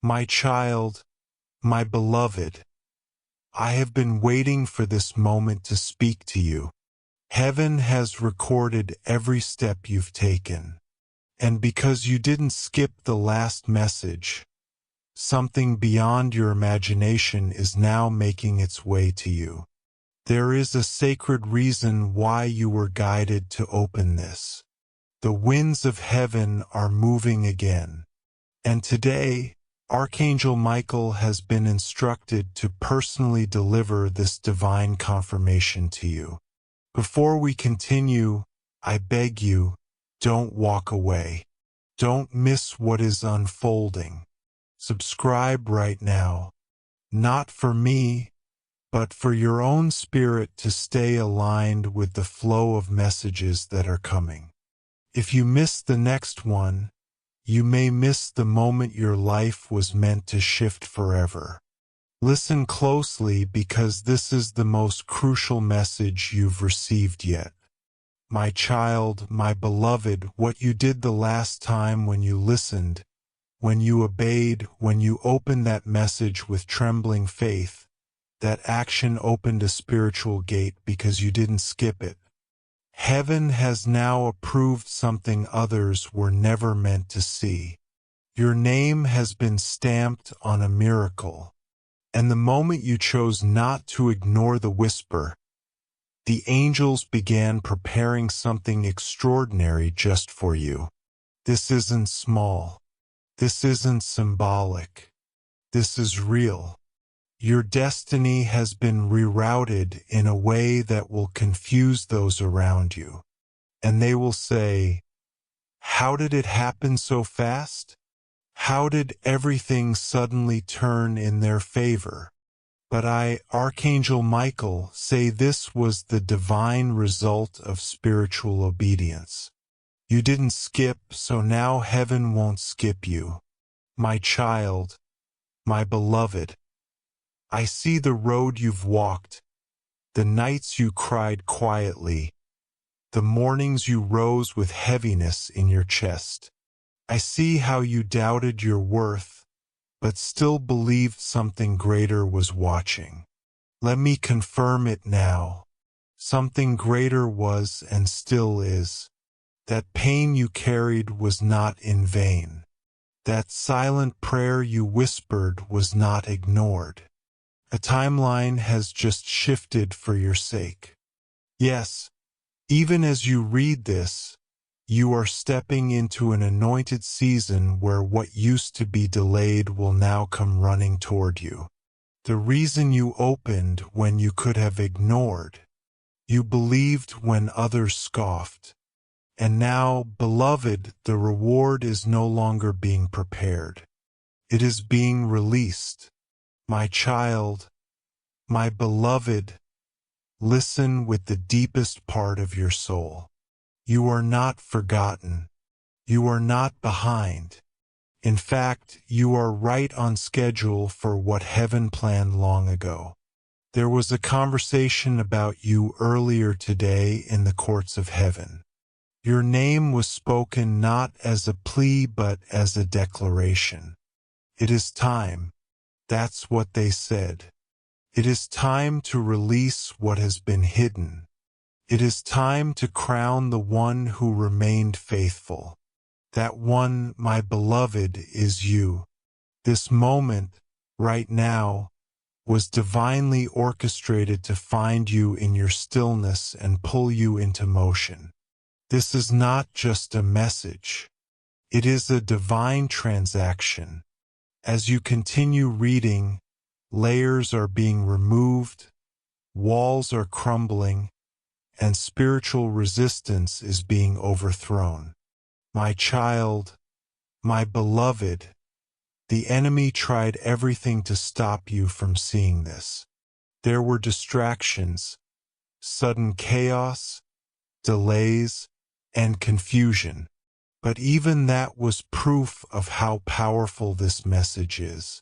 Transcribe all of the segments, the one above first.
My child, my beloved, I have been waiting for this moment to speak to you. Heaven has recorded every step you've taken. And because you didn't skip the last message, something beyond your imagination is now making its way to you. There is a sacred reason why you were guided to open this. The winds of heaven are moving again. And today, Archangel Michael has been instructed to personally deliver this divine confirmation to you. Before we continue, I beg you, don't walk away. Don't miss what is unfolding. Subscribe right now. Not for me, but for your own spirit to stay aligned with the flow of messages that are coming. If you miss the next one, you may miss the moment your life was meant to shift forever. Listen closely because this is the most crucial message you've received yet. My child, my beloved, what you did the last time when you listened, when you obeyed, when you opened that message with trembling faith, that action opened a spiritual gate because you didn't skip it. Heaven has now approved something others were never meant to see. Your name has been stamped on a miracle. And the moment you chose not to ignore the whisper, the angels began preparing something extraordinary just for you. This isn't small. This isn't symbolic. This is real. Your destiny has been rerouted in a way that will confuse those around you. And they will say, "How did it happen so fast? How did everything suddenly turn in their favor?" But I, Archangel Michael, say this was the divine result of spiritual obedience. You didn't skip, so now heaven won't skip you. My child, my beloved, I see the road you've walked, the nights you cried quietly, the mornings you rose with heaviness in your chest. I see how you doubted your worth, but still believed something greater was watching. Let me confirm it now. Something greater was and still is. That pain you carried was not in vain. That silent prayer you whispered was not ignored. A timeline has just shifted for your sake. Yes, even as you read this, you are stepping into an anointed season where what used to be delayed will now come running toward you. The reason you opened when you could have ignored. You believed when others scoffed. And now, beloved, the reward is no longer being prepared. It is being released. My child, my beloved, listen with the deepest part of your soul. You are not forgotten. You are not behind. In fact, you are right on schedule for what heaven planned long ago. There was a conversation about you earlier today in the courts of heaven. Your name was spoken not as a plea but as a declaration. It is time. That's what they said. It is time to release what has been hidden. It is time to crown the one who remained faithful. That one, my beloved, is you. This moment, right now, was divinely orchestrated to find you in your stillness and pull you into motion. This is not just a message. It is a divine transaction. As you continue reading, layers are being removed, walls are crumbling, and spiritual resistance is being overthrown. My child, my beloved, the enemy tried everything to stop you from seeing this. There were distractions, sudden chaos, delays, and confusion. But even that was proof of how powerful this message is.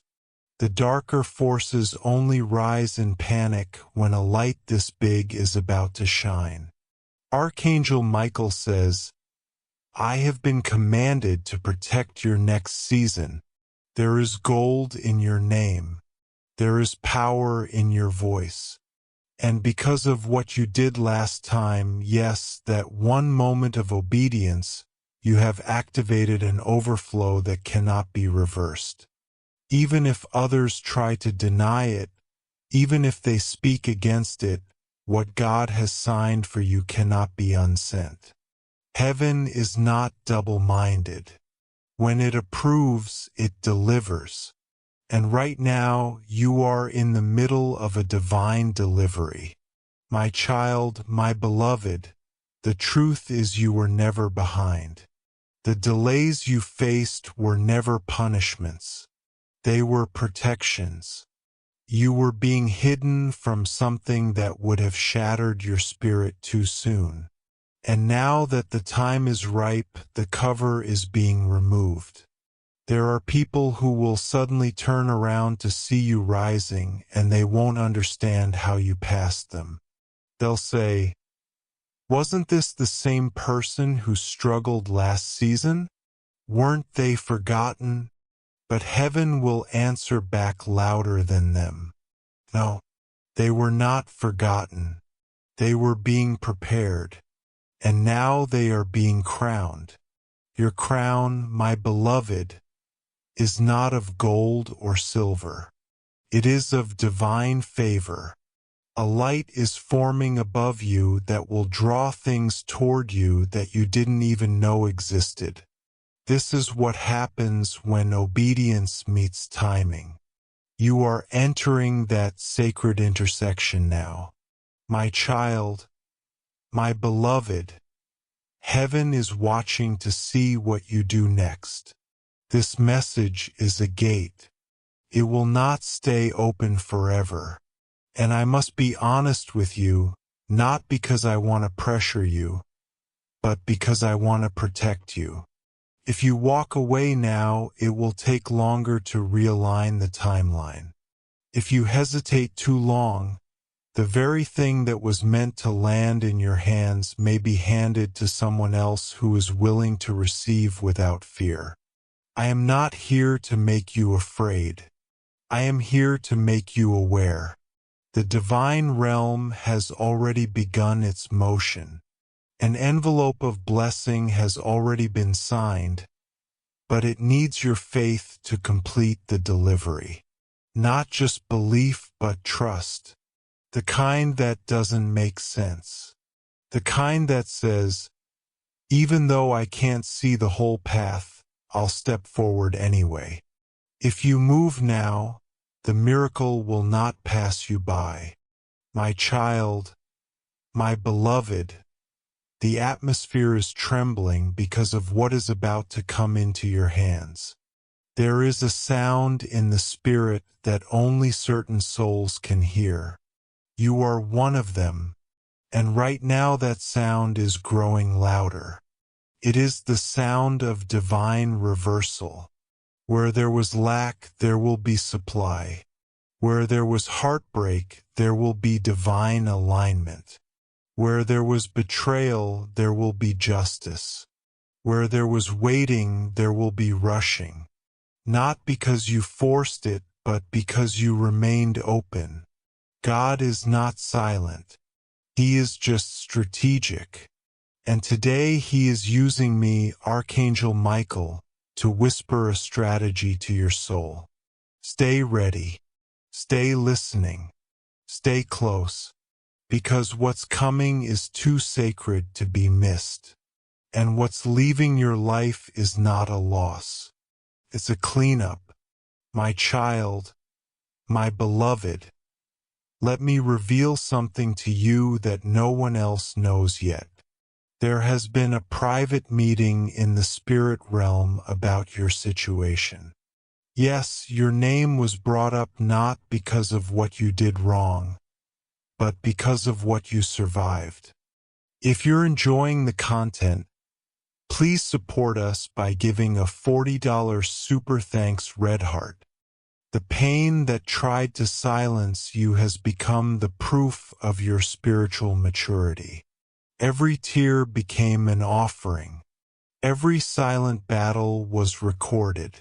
The darker forces only rise in panic when a light this big is about to shine. Archangel Michael says, "I have been commanded to protect your next season, There is gold in your name. There is power in your voice. And because of what you did last time, yes, that one moment of obedience, you have activated an overflow that cannot be reversed. Even if others try to deny it, even if they speak against it, what God has signed for you cannot be unsent. Heaven is not double-minded. When it approves, it delivers. And right now, you are in the middle of a divine delivery. My child, my beloved, the truth is you were never behind. The delays you faced were never punishments. They were protections. You were being hidden from something that would have shattered your spirit too soon. And now that the time is ripe, the cover is being removed. There are people who will suddenly turn around to see you rising, and they won't understand how you passed them. They'll say, "Wasn't this the same person who struggled last season? Weren't they forgotten?" But heaven will answer back louder than them. No, they were not forgotten. They were being prepared. And now they are being crowned. Your crown, my beloved, is not of gold or silver. It is of divine favor. A light is forming above you that will draw things toward you that you didn't even know existed. This is what happens when obedience meets timing. You are entering that sacred intersection now. My child, my beloved, heaven is watching to see what you do next. This message is a gate. It will not stay open forever. And I must be honest with you, not because I want to pressure you, but because I want to protect you. If you walk away now, it will take longer to realign the timeline. If you hesitate too long, the very thing that was meant to land in your hands may be handed to someone else who is willing to receive without fear. I am not here to make you afraid. I am here to make you aware. The divine realm has already begun its motion. An envelope of blessing has already been signed, but it needs your faith to complete the delivery. Not just belief, but trust. The kind that doesn't make sense. The kind that says, even though I can't see the whole path, I'll step forward anyway. If you move now, the miracle will not pass you by. My child, my beloved, the atmosphere is trembling because of what is about to come into your hands. There is a sound in the spirit that only certain souls can hear. You are one of them, and right now that sound is growing louder. It is the sound of divine reversal. Where there was lack, there will be supply. Where there was heartbreak, there will be divine alignment. Where there was betrayal, there will be justice. Where there was waiting, there will be rushing. Not because you forced it, but because you remained open. God is not silent. He is just strategic. And today he is using me, Archangel Michael, to whisper a strategy to your soul. Stay ready. Stay listening. Stay close. Because what's coming is too sacred to be missed. And what's leaving your life is not a loss. It's a cleanup. My child, my beloved, let me reveal something to you that no one else knows yet. There has been a private meeting in the spirit realm about your situation. Yes, your name was brought up not because of what you did wrong, but because of what you survived. If you're enjoying the content, please support us by giving a $40 super thanks red heart. The pain that tried to silence you has become the proof of your spiritual maturity. Every tear became an offering. Every silent battle was recorded.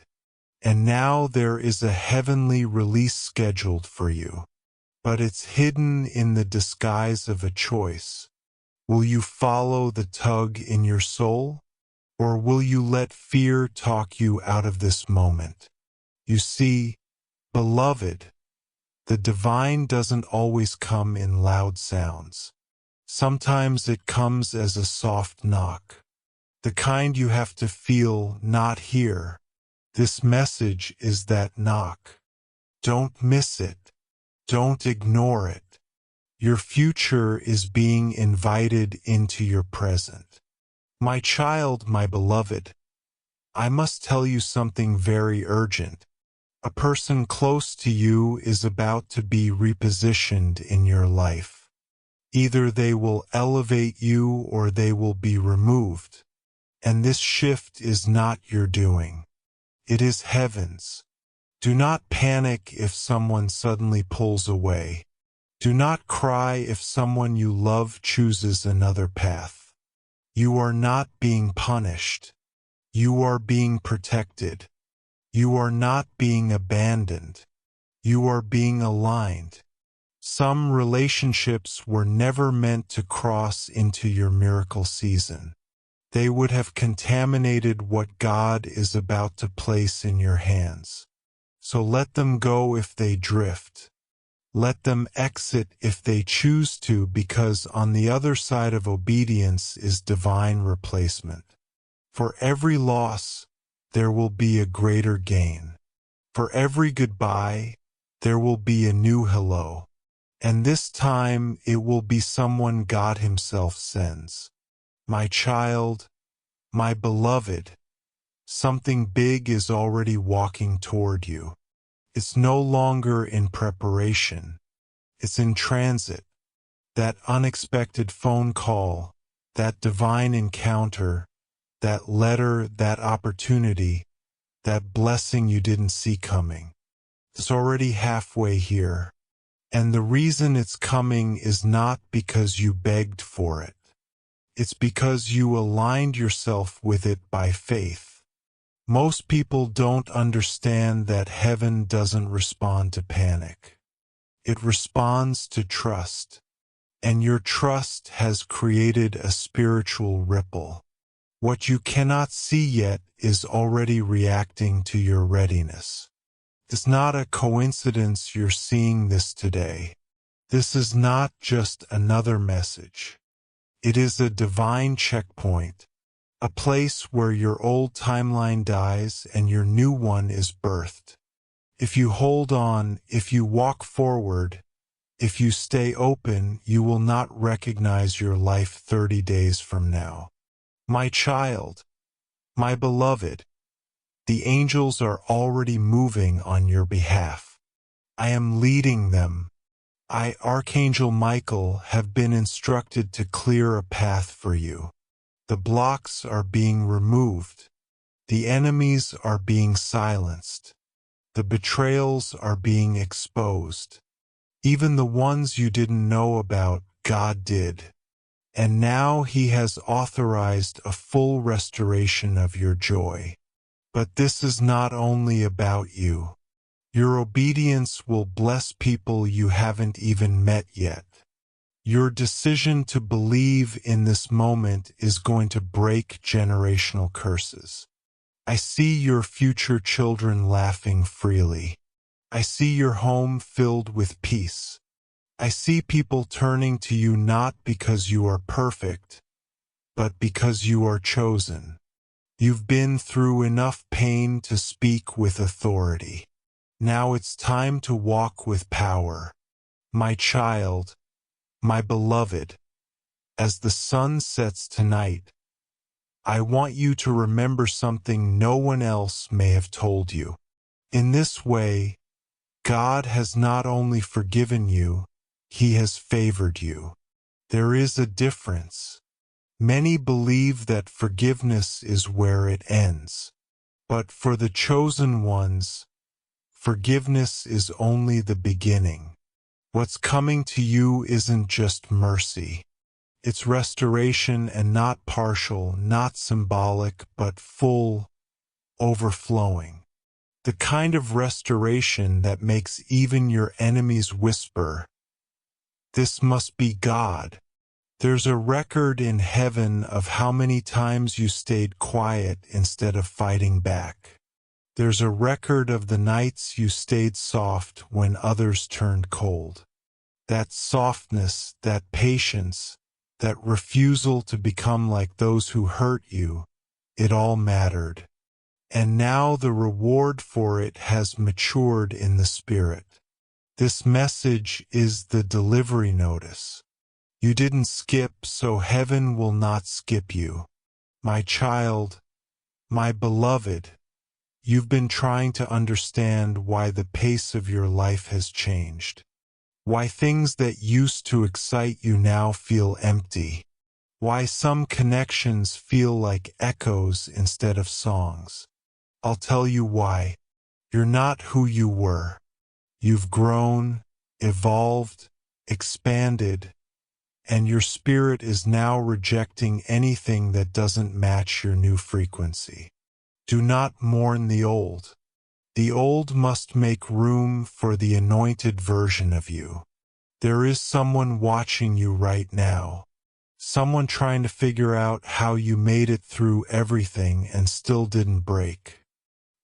And now there is a heavenly release scheduled for you. But it's hidden in the disguise of a choice. Will you follow the tug in your soul? Or will you let fear talk you out of this moment? You see, beloved, the divine doesn't always come in loud sounds. Sometimes it comes as a soft knock. The kind you have to feel, not hear. This message is that knock. Don't miss it. Don't ignore it. Your future is being invited into your present. My child, my beloved, I must tell you something very urgent. A person close to you is about to be repositioned in your life. Either they will elevate you or they will be removed. And this shift is not your doing. It is heaven's. Do not panic if someone suddenly pulls away. Do not cry if someone you love chooses another path. You are not being punished. You are being protected. You are not being abandoned. You are being aligned. Some relationships were never meant to cross into your miracle season. They would have contaminated what God is about to place in your hands. So let them go if they drift. Let them exit if they choose to, because on the other side of obedience is divine replacement. For every loss, there will be a greater gain. For every goodbye, there will be a new hello. And this time, it will be someone God Himself sends. My child, my beloved, something big is already walking toward you. It's no longer in preparation. It's in transit. That unexpected phone call, that divine encounter, that letter, that opportunity, that blessing you didn't see coming. It's already halfway here. And the reason it's coming is not because you begged for it. It's because you aligned yourself with it by faith. Most people don't understand that heaven doesn't respond to panic. It responds to trust. And your trust has created a spiritual ripple. What you cannot see yet is already reacting to your readiness. It's not a coincidence you're seeing this today. This is not just another message. It is a divine checkpoint, a place where your old timeline dies and your new one is birthed. If you hold on, if you walk forward, if you stay open, you will not recognize your life 30 days from now. My child, my beloved, the angels are already moving on your behalf. I am leading them. I, Archangel Michael, have been instructed to clear a path for you. The blocks are being removed. The enemies are being silenced. The betrayals are being exposed. Even the ones you didn't know about, God did. And now He has authorized a full restoration of your joy. But this is not only about you. Your obedience will bless people you haven't even met yet. Your decision to believe in this moment is going to break generational curses. I see your future children laughing freely. I see your home filled with peace. I see people turning to you not because you are perfect, but because you are chosen. You've been through enough pain to speak with authority. Now it's time to walk with power. My child, my beloved, as the sun sets tonight, I want you to remember something no one else may have told you. In this way, God has not only forgiven you, He has favored you. There is a difference. Many believe that forgiveness is where it ends. But for the chosen ones, forgiveness is only the beginning. What's coming to you isn't just mercy. It's restoration, and not partial, not symbolic, but full, overflowing. The kind of restoration that makes even your enemies whisper, "This must be God." There's a record in heaven of how many times you stayed quiet instead of fighting back. There's a record of the nights you stayed soft when others turned cold. That softness, that patience, that refusal to become like those who hurt you, it all mattered. And now the reward for it has matured in the spirit. This message is the delivery notice. You didn't skip, so heaven will not skip you. My child, my beloved, you've been trying to understand why the pace of your life has changed. Why things that used to excite you now feel empty. Why some connections feel like echoes instead of songs. I'll tell you why. You're not who you were. You've grown, evolved, expanded, and your spirit is now rejecting anything that doesn't match your new frequency. Do not mourn the old. The old must make room for the anointed version of you. There is someone watching you right now. Someone trying to figure out how you made it through everything and still didn't break.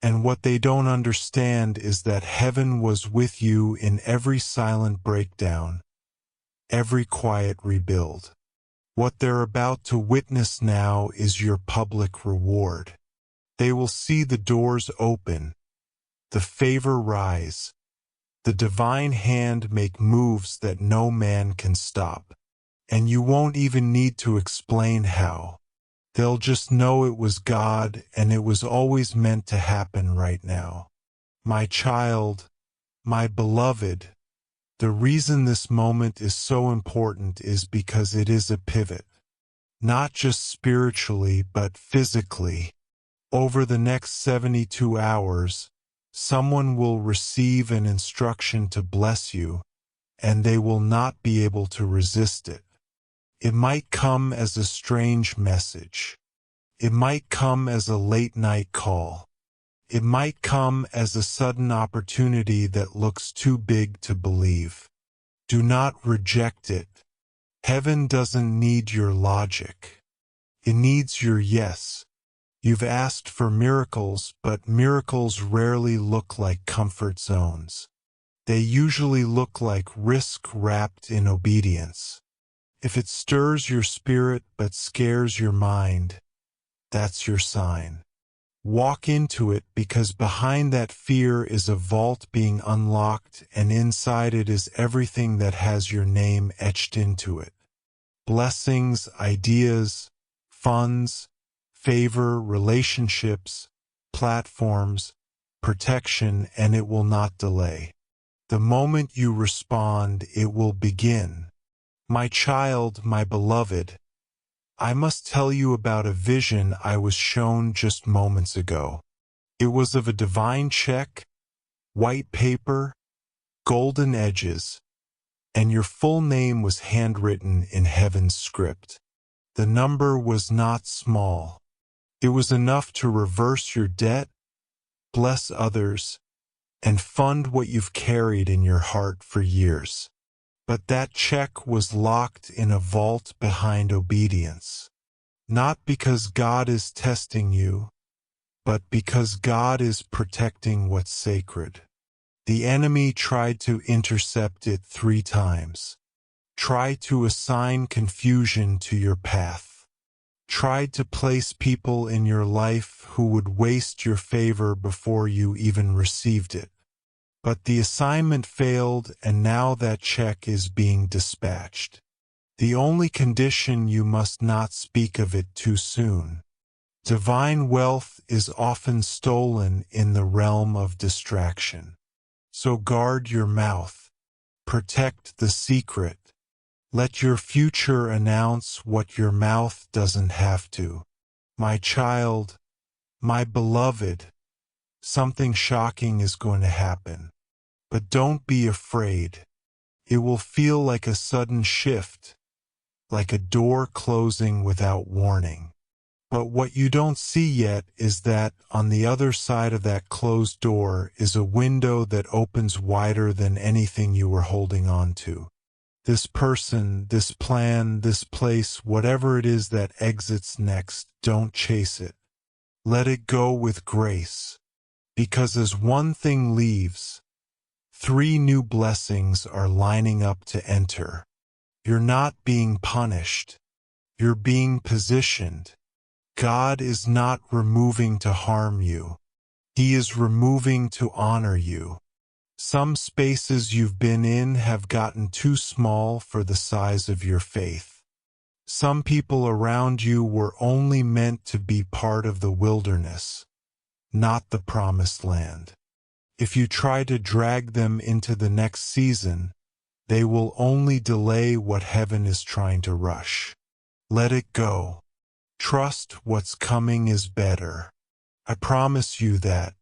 And what they don't understand is that heaven was with you in every silent breakdown, every quiet rebuild. What they're about to witness now is your public reward. They will see the doors open, the favor rise, the divine hand make moves that no man can stop. And you won't even need to explain how. They'll just know it was God and it was always meant to happen right now. My child, my beloved, the reason this moment is so important is because it is a pivot. Not just spiritually, but physically. Over the next 72 hours, someone will receive an instruction to bless you, and they will not be able to resist it. It might come as a strange message. It might come as a late-night call. It might come as a sudden opportunity that looks too big to believe. Do not reject it. Heaven doesn't need your logic. It needs your yes. You've asked for miracles, but miracles rarely look like comfort zones. They usually look like risk wrapped in obedience. If it stirs your spirit but scares your mind, that's your sign. Walk into it, because behind that fear is a vault being unlocked, and inside it is everything that has your name etched into it. Blessings, ideas, funds, favor, relationships, platforms, protection, and it will not delay. The moment you respond, it will begin. My child, my beloved, I must tell you about a vision I was shown just moments ago. It was of a divine check, white paper, golden edges, and your full name was handwritten in heaven's script. The number was not small. It was enough to reverse your debt, bless others, and fund what you've carried in your heart for years. But that check was locked in a vault behind obedience. Not because God is testing you, but because God is protecting what's sacred. The enemy tried to intercept it 3 times. Tried to assign confusion to your path. Tried to place people in your life who would waste your favor before you even received it. But the assignment failed, and now that check is being dispatched. The only condition: you must not speak of it too soon. Divine wealth is often stolen in the realm of distraction. So guard your mouth. Protect the secret. Let your future announce what your mouth doesn't have to. My child, my beloved, something shocking is going to happen. But don't be afraid. It will feel like a sudden shift, like a door closing without warning. But what you don't see yet is that on the other side of that closed door is a window that opens wider than anything you were holding on to. This person, this plan, this place, whatever it is that exits next, don't chase it. Let it go with grace. Because as one thing leaves, 3 new blessings are lining up to enter. You're not being punished. You're being positioned. God is not removing to harm you. He is removing to honor you. Some spaces you've been in have gotten too small for the size of your faith. Some people around you were only meant to be part of the wilderness, not the promised land. If you try to drag them into the next season, they will only delay what heaven is trying to rush. Let it go. Trust what's coming is better. I promise you that,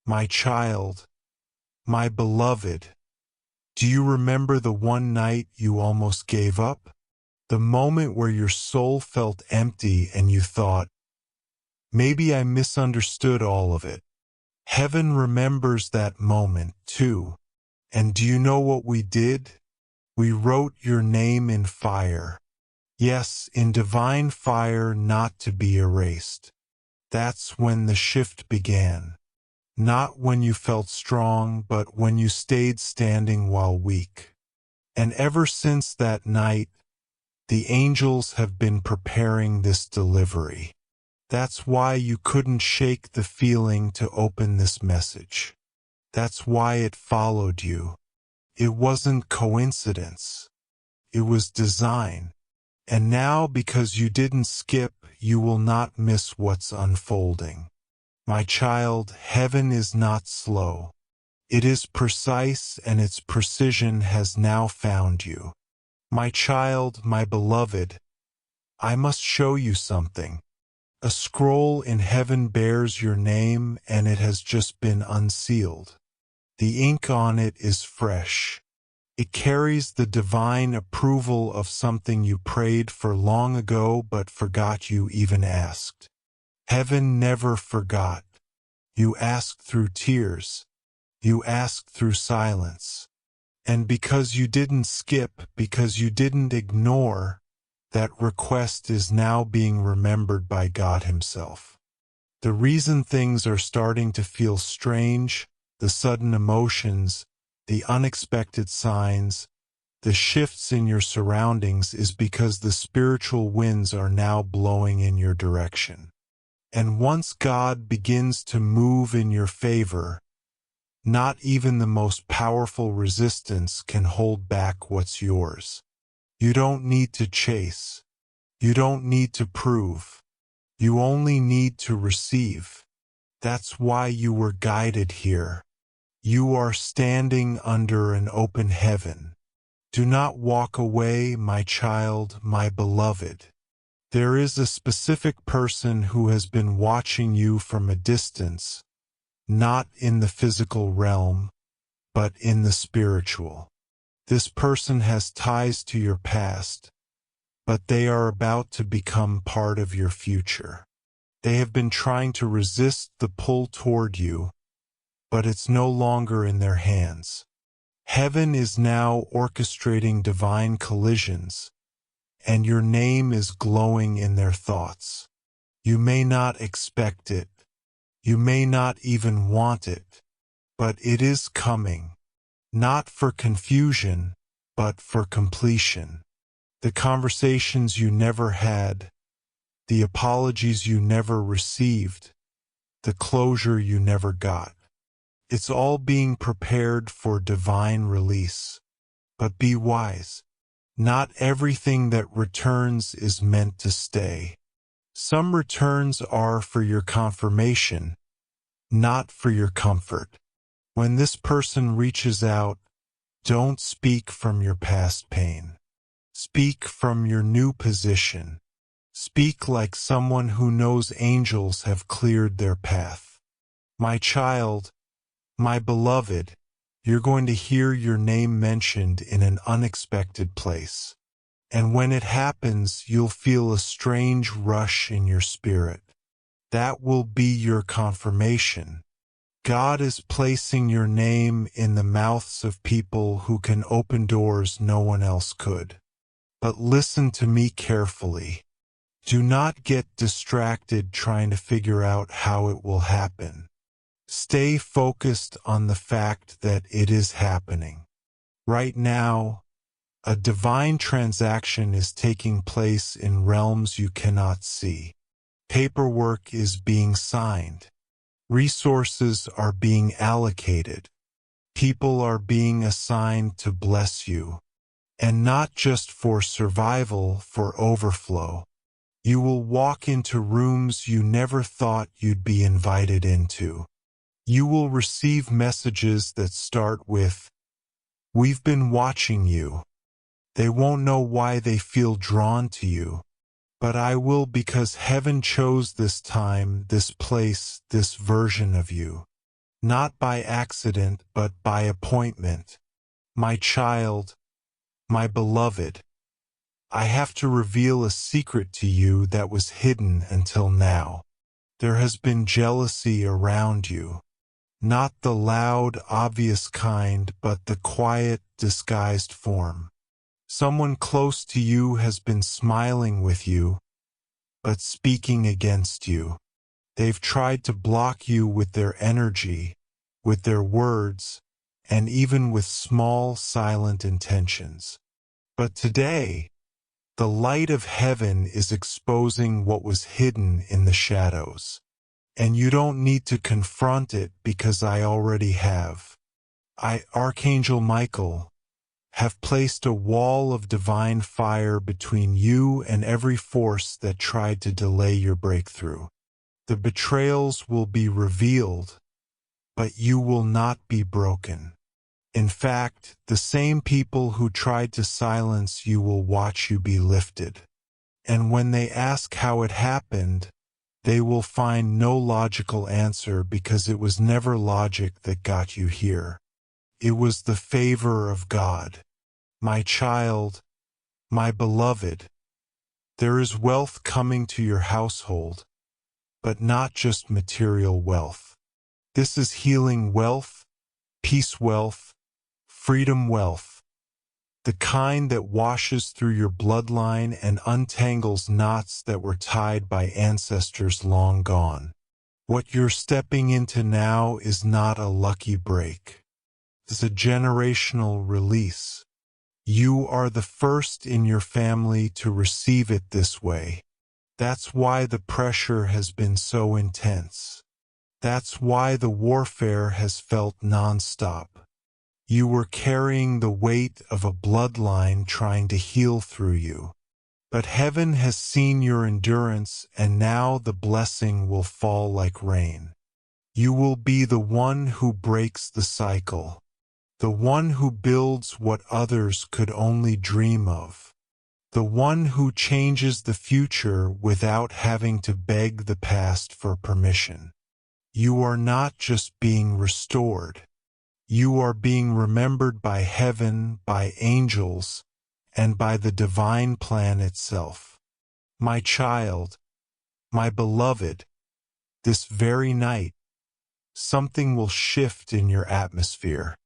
my child, my beloved. Do you remember the one night you almost gave up? The moment where your soul felt empty and you thought, maybe I misunderstood all of it. Heaven remembers that moment too. And do you know what we did? We wrote your name in fire. Yes, in divine fire, not to be erased. That's when the shift began. Not when you felt strong, but when you stayed standing while weak. And ever since that night, the angels have been preparing this delivery. That's why you couldn't shake the feeling to open this message. That's why it followed you. It wasn't coincidence. It was design. And now, because you didn't skip, you will not miss what's unfolding. My child, heaven is not slow. It is precise, and its precision has now found you. My child, my beloved, I must show you something. A scroll in heaven bears your name, and it has just been unsealed. The ink on it is fresh. It carries the divine approval of something you prayed for long ago but forgot you even asked. Heaven never forgot. You asked through tears. You asked through silence. And because you didn't skip, because you didn't ignore, that request is now being remembered by God Himself. The reason things are starting to feel strange, the sudden emotions, the unexpected signs, the shifts in your surroundings is because the spiritual winds are now blowing in your direction. And once God begins to move in your favor, not even the most powerful resistance can hold back what's yours. You don't need to chase. You don't need to prove. You only need to receive. That's why you were guided here. You are standing under an open heaven. Do not walk away, my child, my beloved. There is a specific person who has been watching you from a distance, not in the physical realm, but in the spiritual. This person has ties to your past, but they are about to become part of your future. They have been trying to resist the pull toward you, but it's no longer in their hands. Heaven is now orchestrating divine collisions, and your name is glowing in their thoughts. You may not expect it. You may not even want it, but it is coming, not for confusion, but for completion. The conversations you never had, the apologies you never received, the closure you never got. It's all being prepared for divine release. But be wise. Not everything that returns is meant to stay. Some returns are for your confirmation, not for your comfort. When this person reaches out, don't speak from your past pain. Speak from your new position. Speak like someone who knows angels have cleared their path. My child, my beloved, you're going to hear your name mentioned in an unexpected place. And when it happens, you'll feel a strange rush in your spirit. That will be your confirmation. God is placing your name in the mouths of people who can open doors no one else could. But listen to me carefully. Do not get distracted trying to figure out how it will happen. Stay focused on the fact that it is happening. Right now, a divine transaction is taking place in realms you cannot see. Paperwork is being signed. Resources are being allocated. People are being assigned to bless you. And not just for survival, for overflow. You will walk into rooms you never thought you'd be invited into. You will receive messages that start with, "We've been watching you." They won't know why they feel drawn to you. But I will, because heaven chose this time, this place, this version of you. Not by accident, but by appointment. My child, my beloved, I have to reveal a secret to you that was hidden until now. There has been jealousy around you. Not the loud, obvious kind, but the quiet, disguised form. Someone close to you has been smiling with you, but speaking against you. They've tried to block you with their energy, with their words, and even with small, silent intentions. But today, the light of heaven is exposing what was hidden in the shadows. And you don't need to confront it because I already have. I, Archangel Michael, have placed a wall of divine fire between you and every force that tried to delay your breakthrough. The betrayals will be revealed, but you will not be broken. In fact, the same people who tried to silence you will watch you be lifted. And when they ask how it happened, they will find no logical answer because it was never logic that got you here. It was the favor of God. My child, my beloved, there is wealth coming to your household, but not just material wealth. This is healing wealth, peace wealth, freedom wealth, the kind that washes through your bloodline and untangles knots that were tied by ancestors long gone. What you're stepping into now is not a lucky break. It's a generational release. You are the first in your family to receive it this way. That's why the pressure has been so intense. That's why the warfare has felt nonstop. You were carrying the weight of a bloodline trying to heal through you. But heaven has seen your endurance, and now the blessing will fall like rain. You will be the one who breaks the cycle, the one who builds what others could only dream of, the one who changes the future without having to beg the past for permission. You are not just being restored. You are being remembered by heaven, by angels, and by the divine plan itself. My child, my beloved, this very night, something will shift in your atmosphere.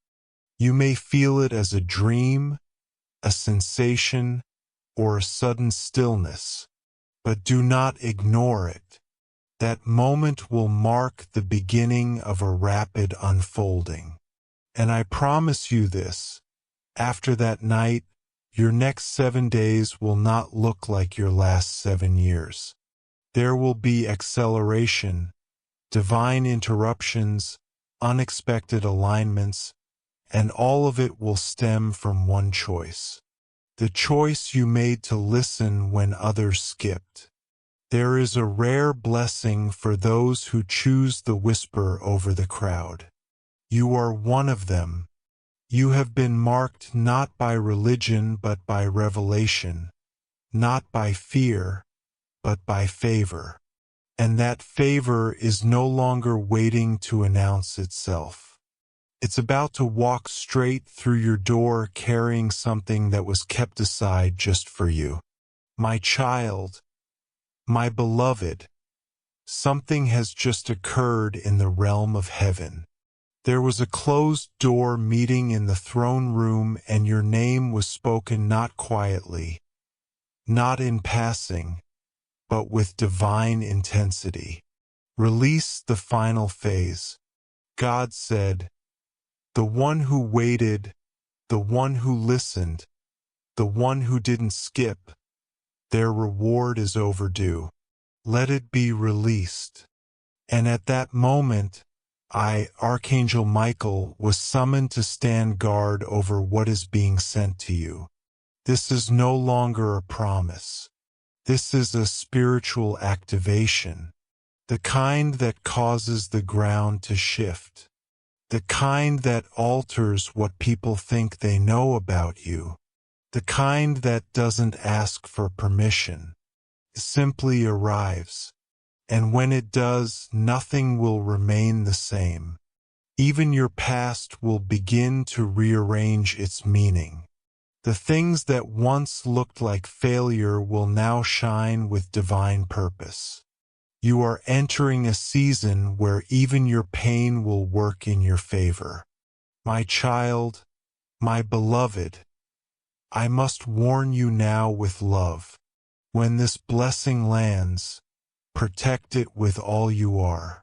You may feel it as a dream, a sensation, or a sudden stillness, but do not ignore it. That moment will mark the beginning of a rapid unfolding. And I promise you this, after that night, your next 7 days will not look like your last 7 years. There will be acceleration, divine interruptions, unexpected alignments, and all of it will stem from one choice. The choice you made to listen when others skipped. There is a rare blessing for those who choose the whisper over the crowd. You are one of them. You have been marked not by religion but by revelation, not by fear, but by favor. And that favor is no longer waiting to announce itself. It's about to walk straight through your door carrying something that was kept aside just for you. My child, my beloved, something has just occurred in the realm of heaven. There was a closed door meeting in the throne room, and your name was spoken not quietly, not in passing, but with divine intensity. Release the final phase. God said, the one who waited, the one who listened, the one who didn't skip, their reward is overdue. Let it be released. And at that moment, I, Archangel Michael, was summoned to stand guard over what is being sent to you. This is no longer a promise. This is a spiritual activation, the kind that causes the ground to shift, the kind that alters what people think they know about you, the kind that doesn't ask for permission, simply arrives. And when it does, nothing will remain the same. Even your past will begin to rearrange its meaning. The things that once looked like failure will now shine with divine purpose. You are entering a season where even your pain will work in your favor. My child, my beloved, I must warn you now with love. When this blessing lands, protect it with all you are.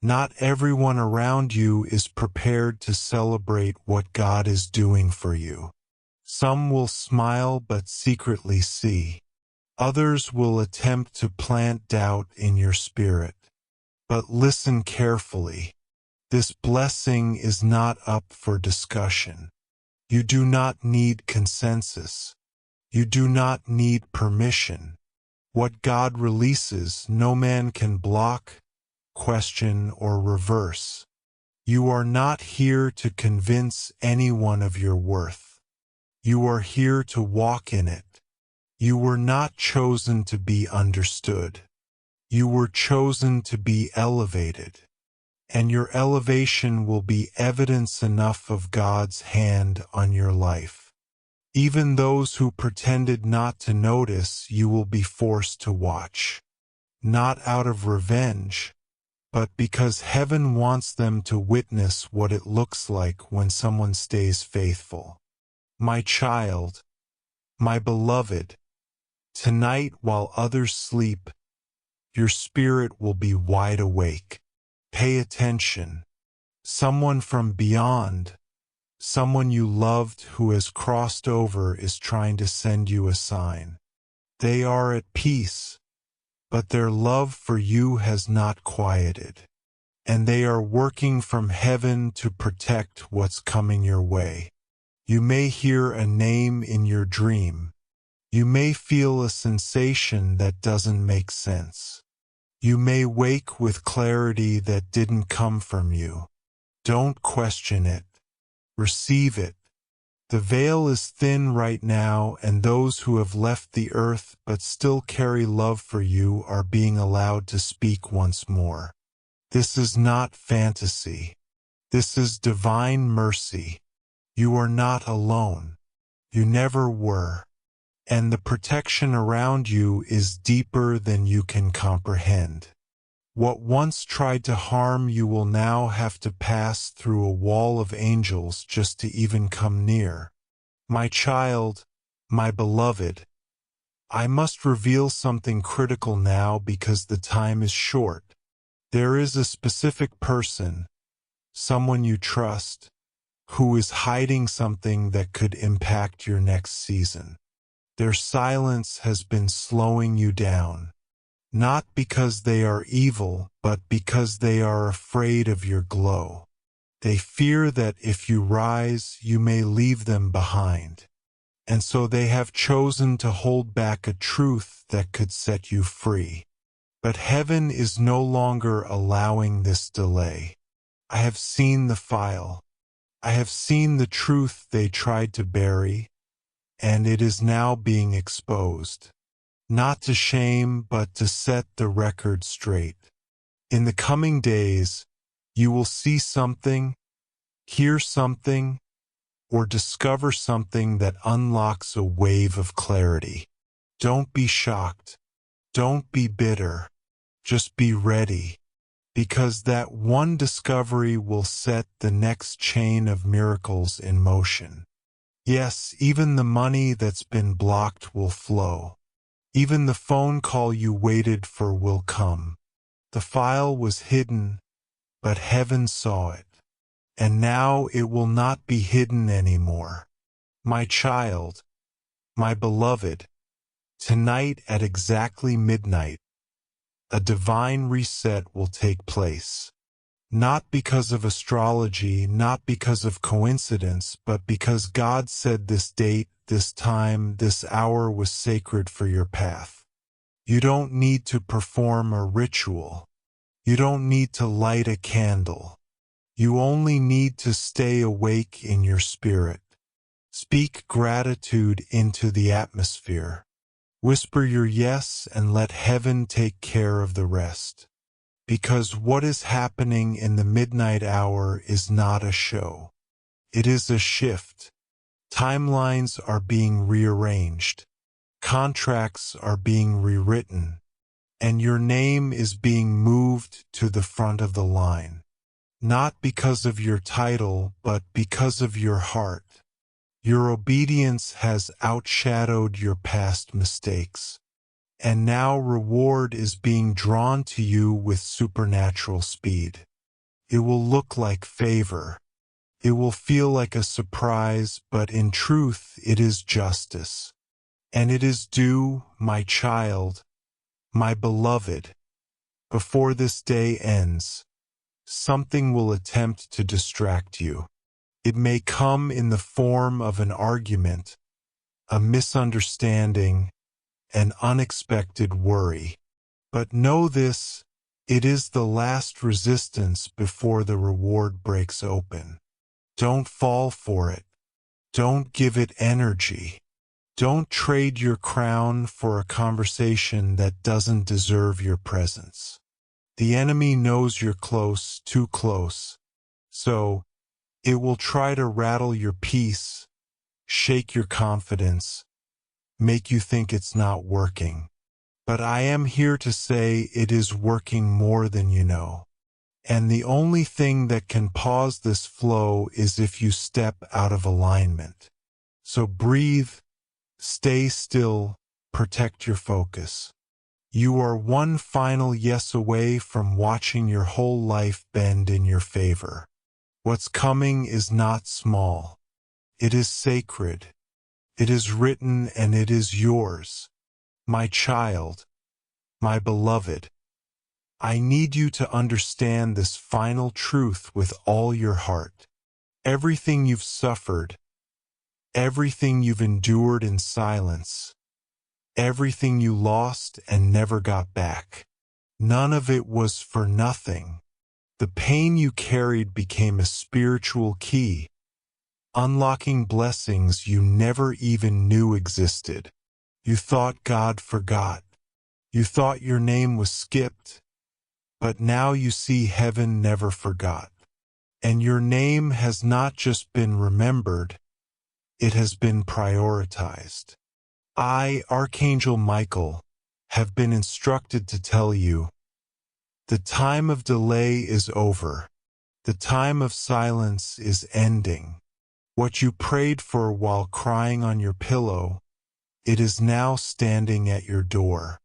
Not everyone around you is prepared to celebrate what God is doing for you. Some will smile but secretly see. Others will attempt to plant doubt in your spirit. But listen carefully. This blessing is not up for discussion. You do not need consensus. You do not need permission. What God releases, no man can block, question, or reverse. You are not here to convince anyone of your worth. You are here to walk in it. You were not chosen to be understood. You were chosen to be elevated. And your elevation will be evidence enough of God's hand on your life. Even those who pretended not to notice, you will be forced to watch. Not out of revenge, but because heaven wants them to witness what it looks like when someone stays faithful. My child, my beloved, tonight while others sleep, your spirit will be wide awake. Pay attention. Someone from beyond, someone you loved who has crossed over, is trying to send you a sign. They are at peace, but their love for you has not quieted, and they are working from heaven to protect what's coming your way. You may hear a name in your dream. You may feel a sensation that doesn't make sense. You may wake with clarity that didn't come from you. Don't question it. Receive it. The veil is thin right now, and those who have left the earth but still carry love for you are being allowed to speak once more. This is not fantasy. This is divine mercy. You are not alone. You never were. And the protection around you is deeper than you can comprehend. What once tried to harm you will now have to pass through a wall of angels just to even come near. My child, my beloved, I must reveal something critical now because the time is short. There is a specific person, someone you trust, who is hiding something that could impact your next season. Their silence has been slowing you down. Not because they are evil, but because they are afraid of your glow. They fear that if you rise, you may leave them behind. And so they have chosen to hold back a truth that could set you free. But heaven is no longer allowing this delay. I have seen the file. I have seen the truth they tried to bury, and it is now being exposed. Not to shame, but to set the record straight. In the coming days, you will see something, hear something, or discover something that unlocks a wave of clarity. Don't be shocked. Don't be bitter. Just be ready, because that one discovery will set the next chain of miracles in motion. Yes, even the money that's been blocked will flow. Even the phone call you waited for will come. The file was hidden, but heaven saw it. And now it will not be hidden anymore. My child, my beloved, tonight at exactly midnight, a divine reset will take place. Not because of astrology, not because of coincidence, but because God said this date, this time, this hour was sacred for your path. You don't need to perform a ritual. You don't need to light a candle. You only need to stay awake in your spirit. Speak gratitude into the atmosphere. Whisper your yes and let heaven take care of the rest. Because what is happening in the midnight hour is not a show. It is a shift. Timelines are being rearranged. Contracts are being rewritten. And your name is being moved to the front of the line. Not because of your title, but because of your heart. Your obedience has outshadowed your past mistakes. And now reward is being drawn to you with supernatural speed. It will look like favor. It will feel like a surprise, but in truth it is justice. And it is due, my child, my beloved. Before this day ends, something will attempt to distract you. It may come in the form of an argument, a misunderstanding, an unexpected worry. But know this, it is the last resistance before the reward breaks open. Don't fall for it. Don't give it energy. Don't trade your crown for a conversation that doesn't deserve your presence. The enemy knows you're close, too close. So, it will try to rattle your peace, shake your confidence, make you think it's not working. But I am here to say it is working more than you know. And the only thing that can pause this flow is if you step out of alignment. So breathe, stay still, protect your focus. You are one final yes away from watching your whole life bend in your favor. What's coming is not small. It is sacred. It is written and it is yours. My child, my beloved, I need you to understand this final truth with all your heart. Everything you've suffered, everything you've endured in silence, everything you lost and never got back, none of it was for nothing. The pain you carried became a spiritual key, unlocking blessings you never even knew existed. You thought God forgot. You thought your name was skipped, but now you see heaven never forgot. And your name has not just been remembered, it has been prioritized. I, Archangel Michael, have been instructed to tell you, the time of delay is over. The time of silence is ending. What you prayed for while crying on your pillow, it is now standing at your door.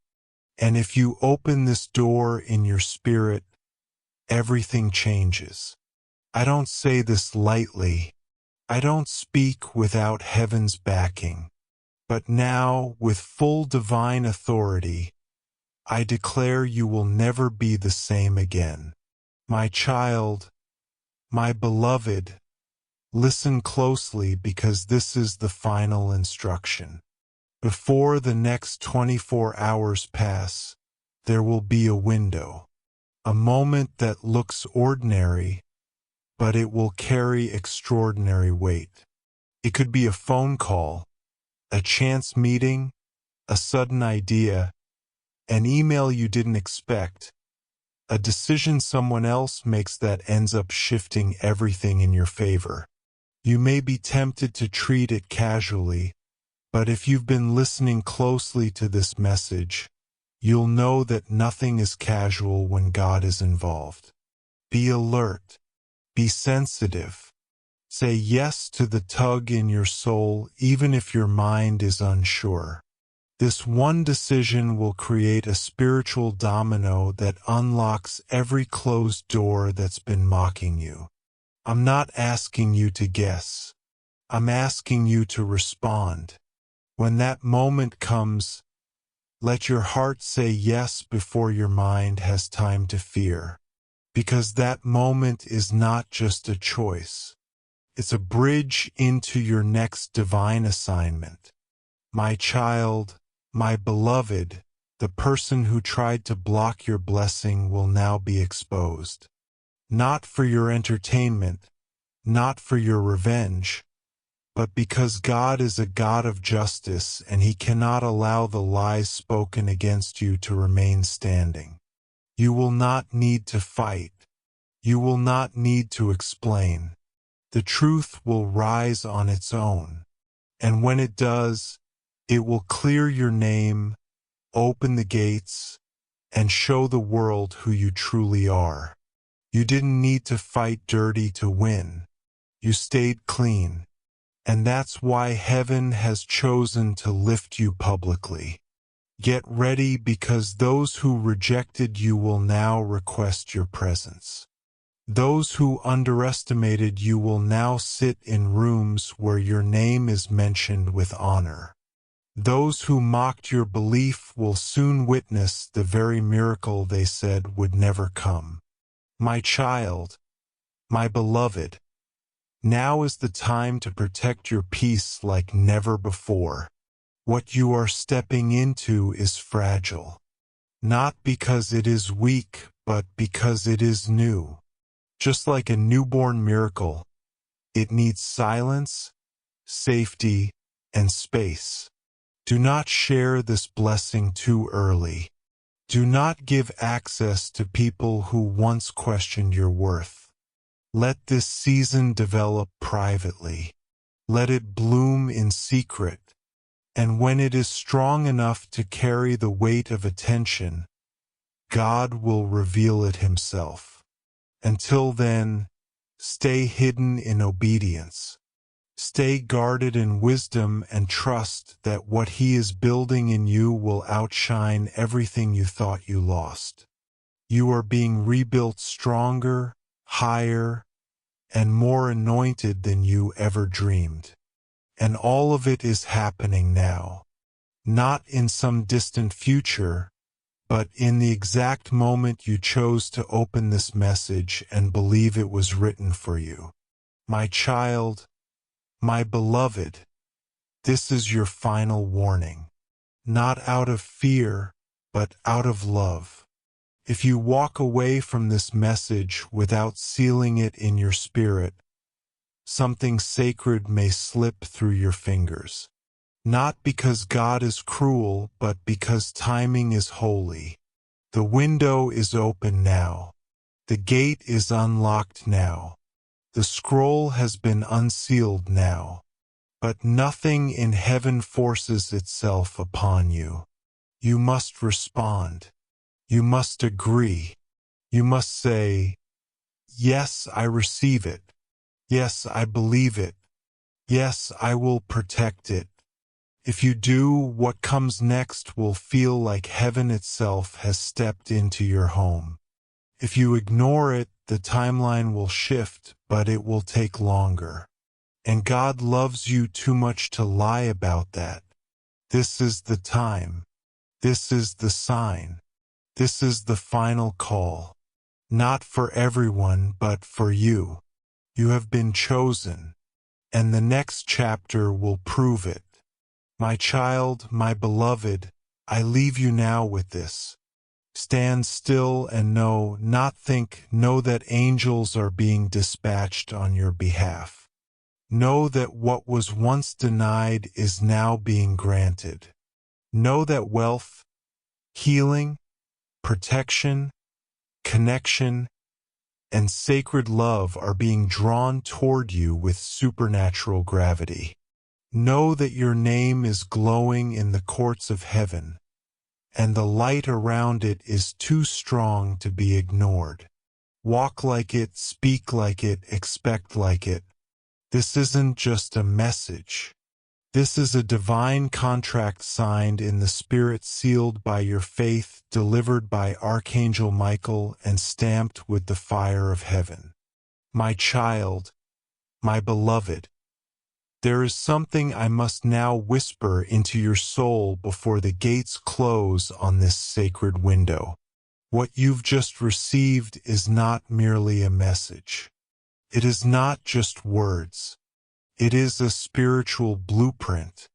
And if you open this door in your spirit, everything changes. I don't say this lightly. I don't speak without heaven's backing. But now, with full divine authority, I declare you will never be the same again. My child, my beloved, listen closely because this is the final instruction. Before the next 24 hours pass, there will be a window, a moment that looks ordinary, but it will carry extraordinary weight. It could be a phone call, a chance meeting, a sudden idea, an email you didn't expect, A decision someone else makes that ends up shifting everything in your favor. You may be tempted to treat it casually, but if you've been listening closely to this message, you'll know that nothing is casual when God is involved. Be alert. Be sensitive. Say yes to the tug in your soul even if your mind is unsure. This one decision will create a spiritual domino that unlocks every closed door that's been mocking you. I'm not asking you to guess. I'm asking you to respond. When that moment comes, let your heart say yes before your mind has time to fear. Because that moment is not just a choice. It's a bridge into your next divine assignment. My child, my beloved, the person who tried to block your blessing will now be exposed. Not for your entertainment, not for your revenge, but because God is a God of justice and He cannot allow the lies spoken against you to remain standing. You will not need to fight. You will not need to explain. The truth will rise on its own. And when it does, it will clear your name, open the gates, and show the world who you truly are. You didn't need to fight dirty to win. You stayed clean. And that's why heaven has chosen to lift you publicly. Get ready because those who rejected you will now request your presence. Those who underestimated you will now sit in rooms where your name is mentioned with honor. Those who mocked your belief will soon witness the very miracle they said would never come. My child, my beloved, now is the time to protect your peace like never before. What you are stepping into is fragile. Not because it is weak, but because it is new. Just like a newborn miracle, it needs silence, safety, and space. Do not share this blessing too early. Do not give access to people who once questioned your worth. Let this season develop privately. Let it bloom in secret. And when it is strong enough to carry the weight of attention, God will reveal it Himself. Until then, stay hidden in obedience. Stay guarded in wisdom and trust that what He is building in you will outshine everything you thought you lost. You are being rebuilt stronger, higher, and more anointed than you ever dreamed. And all of it is happening now. Not in some distant future, but in the exact moment you chose to open this message and believe it was written for you. My child, my beloved, this is your final warning. Not out of fear, but out of love. If you walk away from this message without sealing it in your spirit, something sacred may slip through your fingers. Not because God is cruel, but because timing is holy. The window is open now. The gate is unlocked now. The scroll has been unsealed now. But nothing in heaven forces itself upon you. You must respond. You must agree. You must say, yes, I receive it. Yes, I believe it. Yes, I will protect it. If you do, what comes next will feel like heaven itself has stepped into your home. If you ignore it, the timeline will shift, but it will take longer. And God loves you too much to lie about that. This is the time. This is the sign. This is the final call. Not for everyone, but for you. You have been chosen, and the next chapter will prove it. My child, my beloved, I leave you now with this. Stand still and know, not think, know that angels are being dispatched on your behalf. Know that what was once denied is now being granted. Know that wealth, healing, protection, connection, and sacred love are being drawn toward you with supernatural gravity. Know that your name is glowing in the courts of heaven, and the light around it is too strong to be ignored. Walk like it, speak like it, expect like it. This isn't just a message. This is a divine contract signed in the Spirit, sealed by your faith, delivered by Archangel Michael, and stamped with the fire of heaven. My child, my beloved, there is something I must now whisper into your soul before the gates close on this sacred window. What you've just received is not merely a message. It is not just words. It is a spiritual blueprint,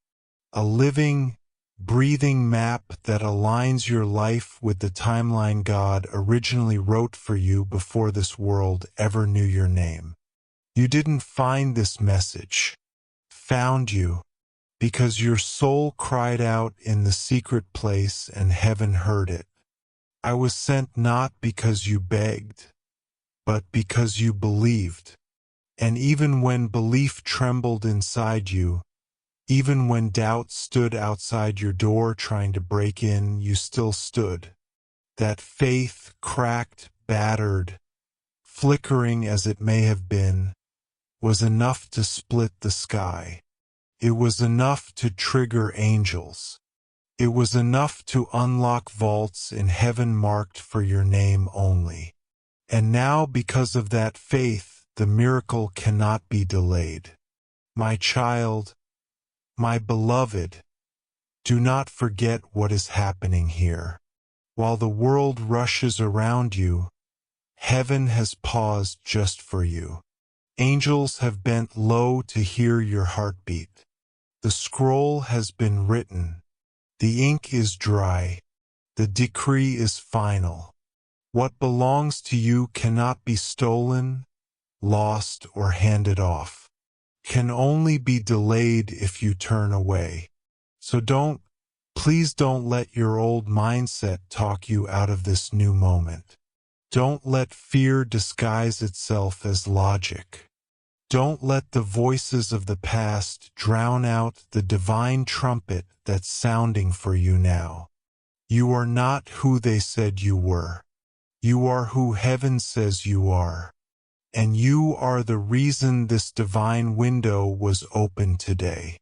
a living, breathing map that aligns your life with the timeline God originally wrote for you before this world ever knew your name. You didn't find this message, found you, because your soul cried out in the secret place and heaven heard it. I was sent not because you begged, but because you believed. And even when belief trembled inside you, even when doubt stood outside your door trying to break in, you still stood. That faith, cracked, battered, flickering as it may have been, was enough to split the sky. It was enough to trigger angels. It was enough to unlock vaults in heaven marked for your name only. And now, because of that faith, the miracle cannot be delayed. My child, my beloved, do not forget what is happening here. While the world rushes around you, heaven has paused just for you. Angels have bent low to hear your heartbeat. The scroll has been written. The ink is dry. The decree is final. What belongs to you cannot be stolen, lost, or handed off. Can only be delayed if you turn away. So please don't let your old mindset talk you out of this new moment. Don't let fear disguise itself as logic. Don't let the voices of the past drown out the divine trumpet that's sounding for you now. You are not who they said you were. You are who heaven says you are. And you are the reason this divine window was open today.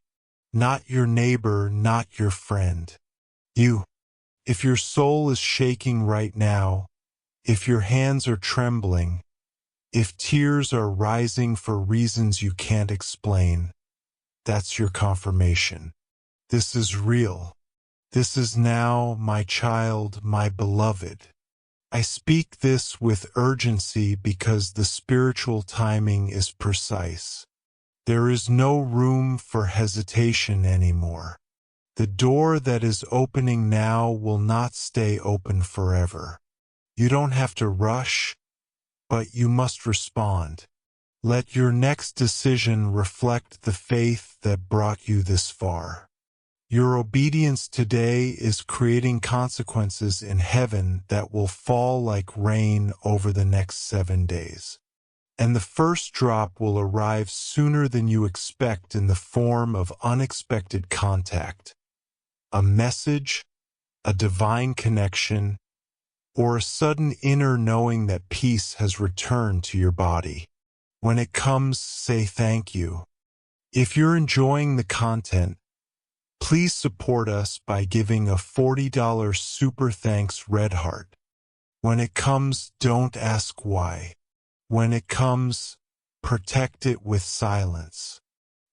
Not your neighbor, not your friend. You. If your soul is shaking right now, if your hands are trembling, if tears are rising for reasons you can't explain, that's your confirmation. This is real. This is now, my child, my beloved. I speak this with urgency because the spiritual timing is precise. There is no room for hesitation anymore. The door that is opening now will not stay open forever. You don't have to rush, but you must respond. Let your next decision reflect the faith that brought you this far. Your obedience today is creating consequences in heaven that will fall like rain over the next 7 days. And the first drop will arrive sooner than you expect in the form of unexpected contact. A message, a divine connection, or a sudden inner knowing that peace has returned to your body. When it comes, say thank you. If you're enjoying the content, please support us by giving a $40 super thanks red heart. When it comes, don't ask why. When it comes, protect it with silence.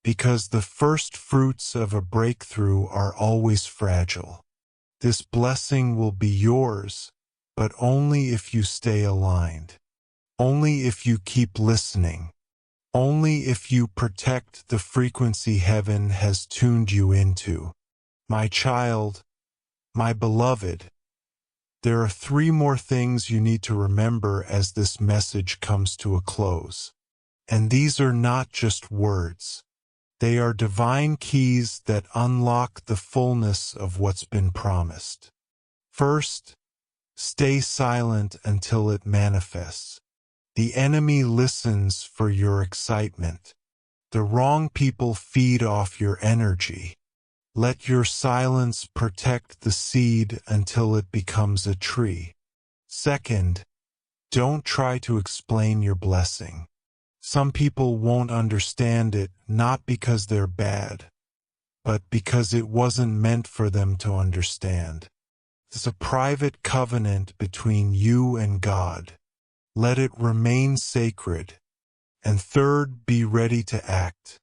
Because the first fruits of a breakthrough are always fragile. This blessing will be yours, but only if you stay aligned. Only if you keep listening. Only if you protect the frequency heaven has tuned you into. My child, my beloved, there are 3 more things you need to remember as this message comes to a close. And these are not just words. They are divine keys that unlock the fullness of what's been promised. First, Stay silent until it manifests. The enemy listens for your excitement. The wrong people feed off your energy. Let your silence protect the seed until it becomes a tree. Second, don't try to explain your blessing. Some people won't understand it, not because they're bad, but because it wasn't meant for them to understand. It's a private covenant between you and God. Let it remain sacred. And third, be ready to act.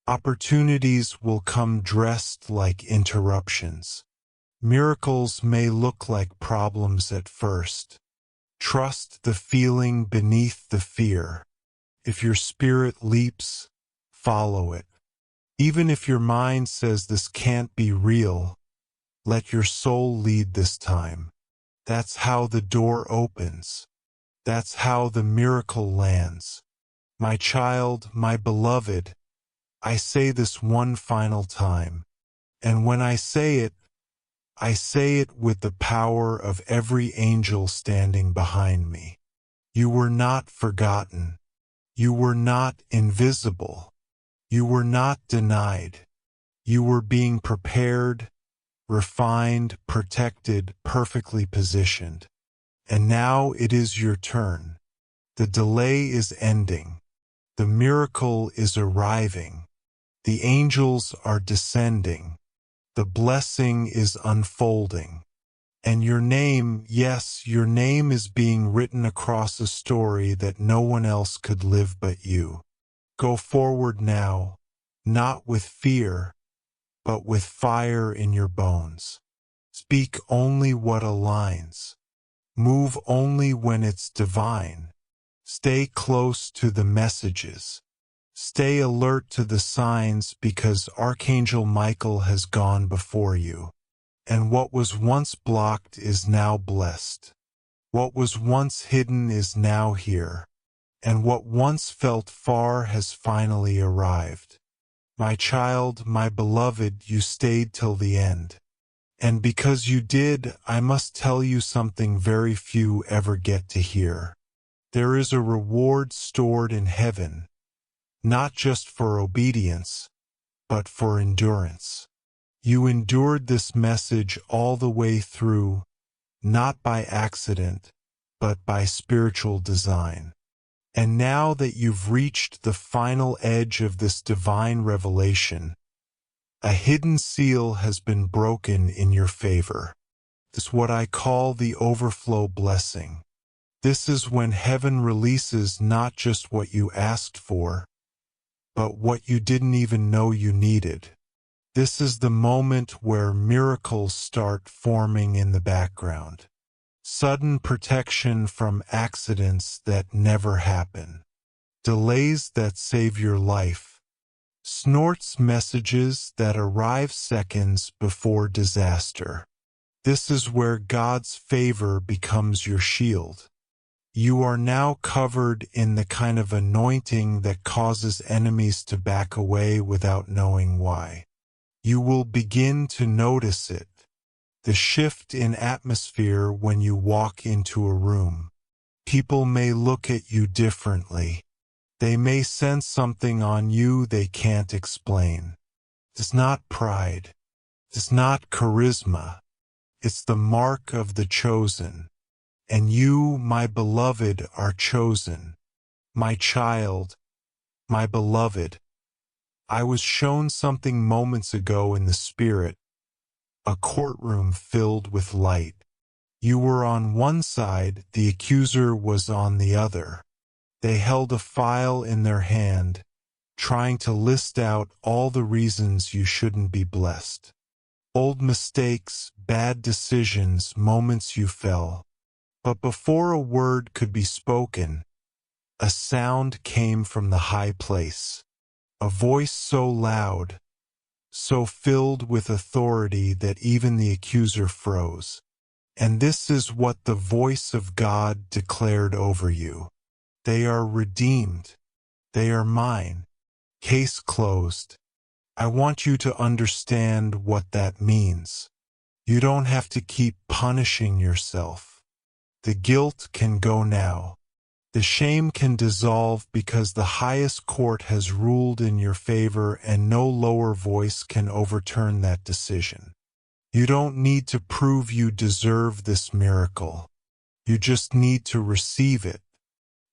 Opportunities will come dressed like interruptions. Miracles may look like problems at first. Trust the feeling beneath the fear. If your spirit leaps, follow it. Even if your mind says this can't be real, let your soul lead this time. That's how the door opens. That's how the miracle lands. My child, my beloved, I say this one final time. And when I say it with the power of every angel standing behind me. You were not forgotten. You were not invisible. You were not denied. You were being prepared, refined, protected, perfectly positioned. And now it is your turn. The delay is ending. The miracle is arriving. The angels are descending. The blessing is unfolding. And your name, yes, your name is being written across a story that no one else could live but you. Go forward now, not with fear, but with fire in your bones. Speak only what aligns. Move only when it's divine. Stay close to the messages. Stay alert to the signs because Archangel Michael has gone before you. And what was once blocked is now blessed. What was once hidden is now here. And what once felt far has finally arrived. My child, my beloved, you stayed till the end. And because you did, I must tell you something very few ever get to hear. There is a reward stored in heaven, not just for obedience, but for endurance. You endured this message all the way through, not by accident, but by spiritual design. And now that you've reached the final edge of this divine revelation, a hidden seal has been broken in your favor. This is what I call the overflow blessing. This is when heaven releases not just what you asked for, but what you didn't even know you needed. This is the moment where miracles start forming in the background. Sudden protection from accidents that never happen. Delays that save your life. Snorts messages that arrive seconds before disaster. This is where God's favor becomes your shield. You are now covered in the kind of anointing that causes enemies to back away without knowing why. You will begin to notice it. The shift in atmosphere when you walk into a room. People may look at you differently. They may sense something on you they can't explain. It's not pride. It's not charisma. It's the mark of the chosen. And you, my beloved, are chosen. My child, my beloved. I was shown something moments ago in the spirit. A courtroom filled with light. You were on one side, the accuser was on the other. They held a file in their hand, trying to list out all the reasons you shouldn't be blessed. Old mistakes, bad decisions, moments you fell. But before a word could be spoken, a sound came from the high place. A voice so loud, so filled with authority that even the accuser froze. And this is what the voice of God declared over you. They are redeemed. They are mine. Case closed. I want you to understand what that means. You don't have to keep punishing yourself. The guilt can go now. The shame can dissolve because the highest court has ruled in your favor and no lower voice can overturn that decision. You don't need to prove you deserve this miracle. You just need to receive it.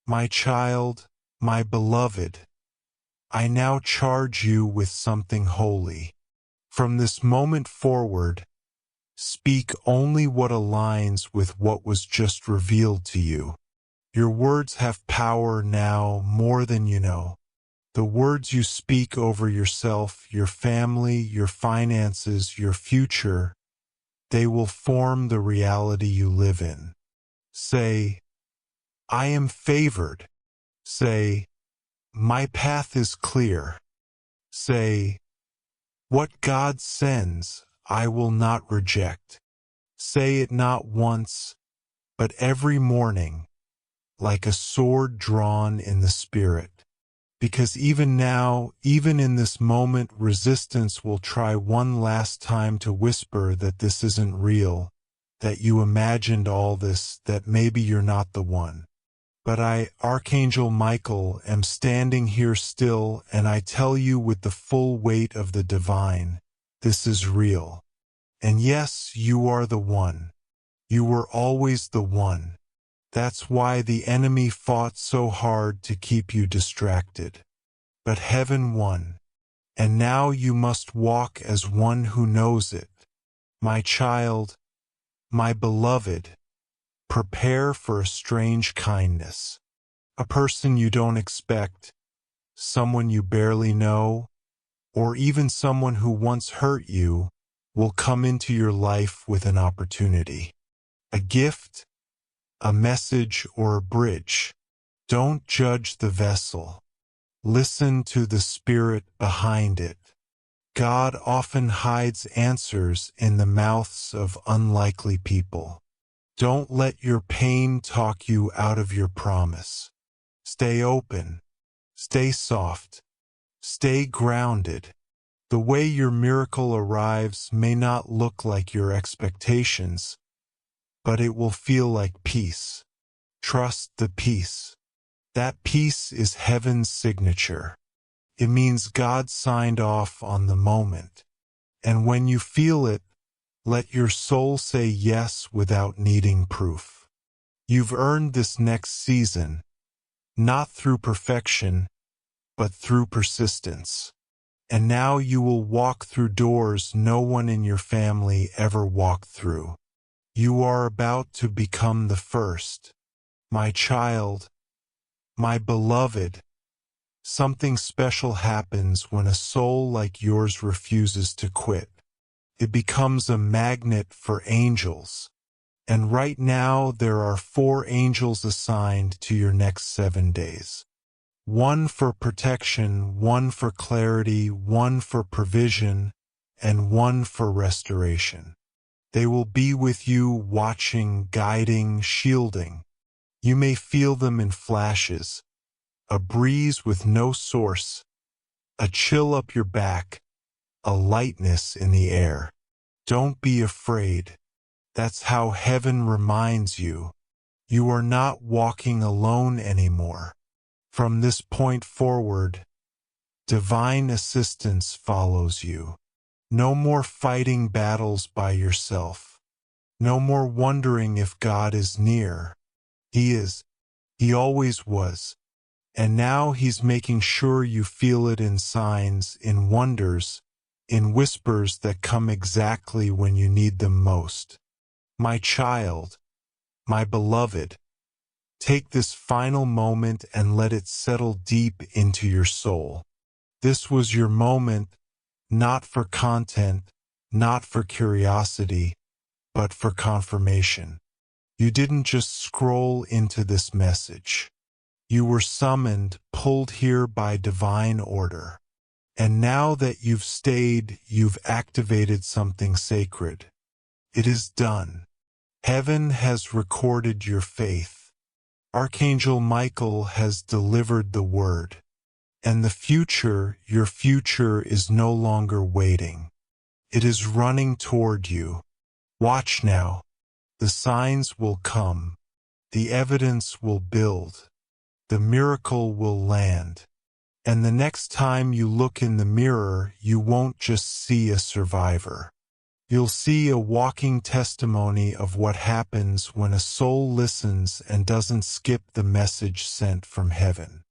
My child, my beloved, I now charge you with something holy. From this moment forward, speak only what aligns with what was just revealed to you. Your words have power now more than you know. The words you speak over yourself, your family, your finances, your future, they will form the reality you live in. Say, I am favored. Say, my path is clear. Say, what God sends, I will not reject. Say it not once, but every morning, like a sword drawn in the spirit. Because even now, even in this moment, resistance will try one last time to whisper that this isn't real, that you imagined all this, that maybe you're not the one. But I, Archangel Michael, am standing here still, and I tell you with the full weight of the divine, this is real. And yes, you are the one. You were always the one. That's why the enemy fought so hard to keep you distracted. But heaven won, and now you must walk as one who knows it. My child, my beloved, prepare for a strange kindness. A person you don't expect, someone you barely know, or even someone who once hurt you, will come into your life with an opportunity. A gift, a message, or a bridge. Don't judge the vessel. Listen to the spirit behind it. God often hides answers in the mouths of unlikely people. Don't let your pain talk you out of your promise. Stay open. Stay soft. Stay grounded. The way your miracle arrives may not look like your expectations, but it will feel like peace. Trust the peace. That peace is heaven's signature. It means God signed off on the moment. And when you feel it, let your soul say yes without needing proof. You've earned this next season, not through perfection, but through persistence. And now you will walk through doors no one in your family ever walked through. You are about to become the first. My child, my beloved, something special happens when a soul like yours refuses to quit. It becomes a magnet for angels. And right now there are 4 angels assigned to your next 7 days. 1 for protection, 1 for clarity, 1 for provision, and 1 for restoration. They will be with you, watching, guiding, shielding. You may feel them in flashes, a breeze with no source, a chill up your back, a lightness in the air. Don't be afraid. That's how heaven reminds you. You are not walking alone anymore. From this point forward, divine assistance follows you. No more fighting battles by yourself. No more wondering if God is near. He is. He always was. And now He's making sure you feel it in signs, in wonders, in whispers that come exactly when you need them most. My child, my beloved, take this final moment and let it settle deep into your soul. This was your moment, not for content, not for curiosity, but for confirmation. You didn't just scroll into this message. You were summoned, pulled here by divine order. And now that you've stayed, you've activated something sacred. It is done. Heaven has recorded your faith. Archangel Michael has delivered the word. And the future, your future, is no longer waiting. It is running toward you. Watch now. The signs will come. the evidence will build, the miracle will land. And the next time you look in the mirror, you won't just see a survivor. You'll see a walking testimony of what happens when a soul listens and doesn't skip the message sent from heaven.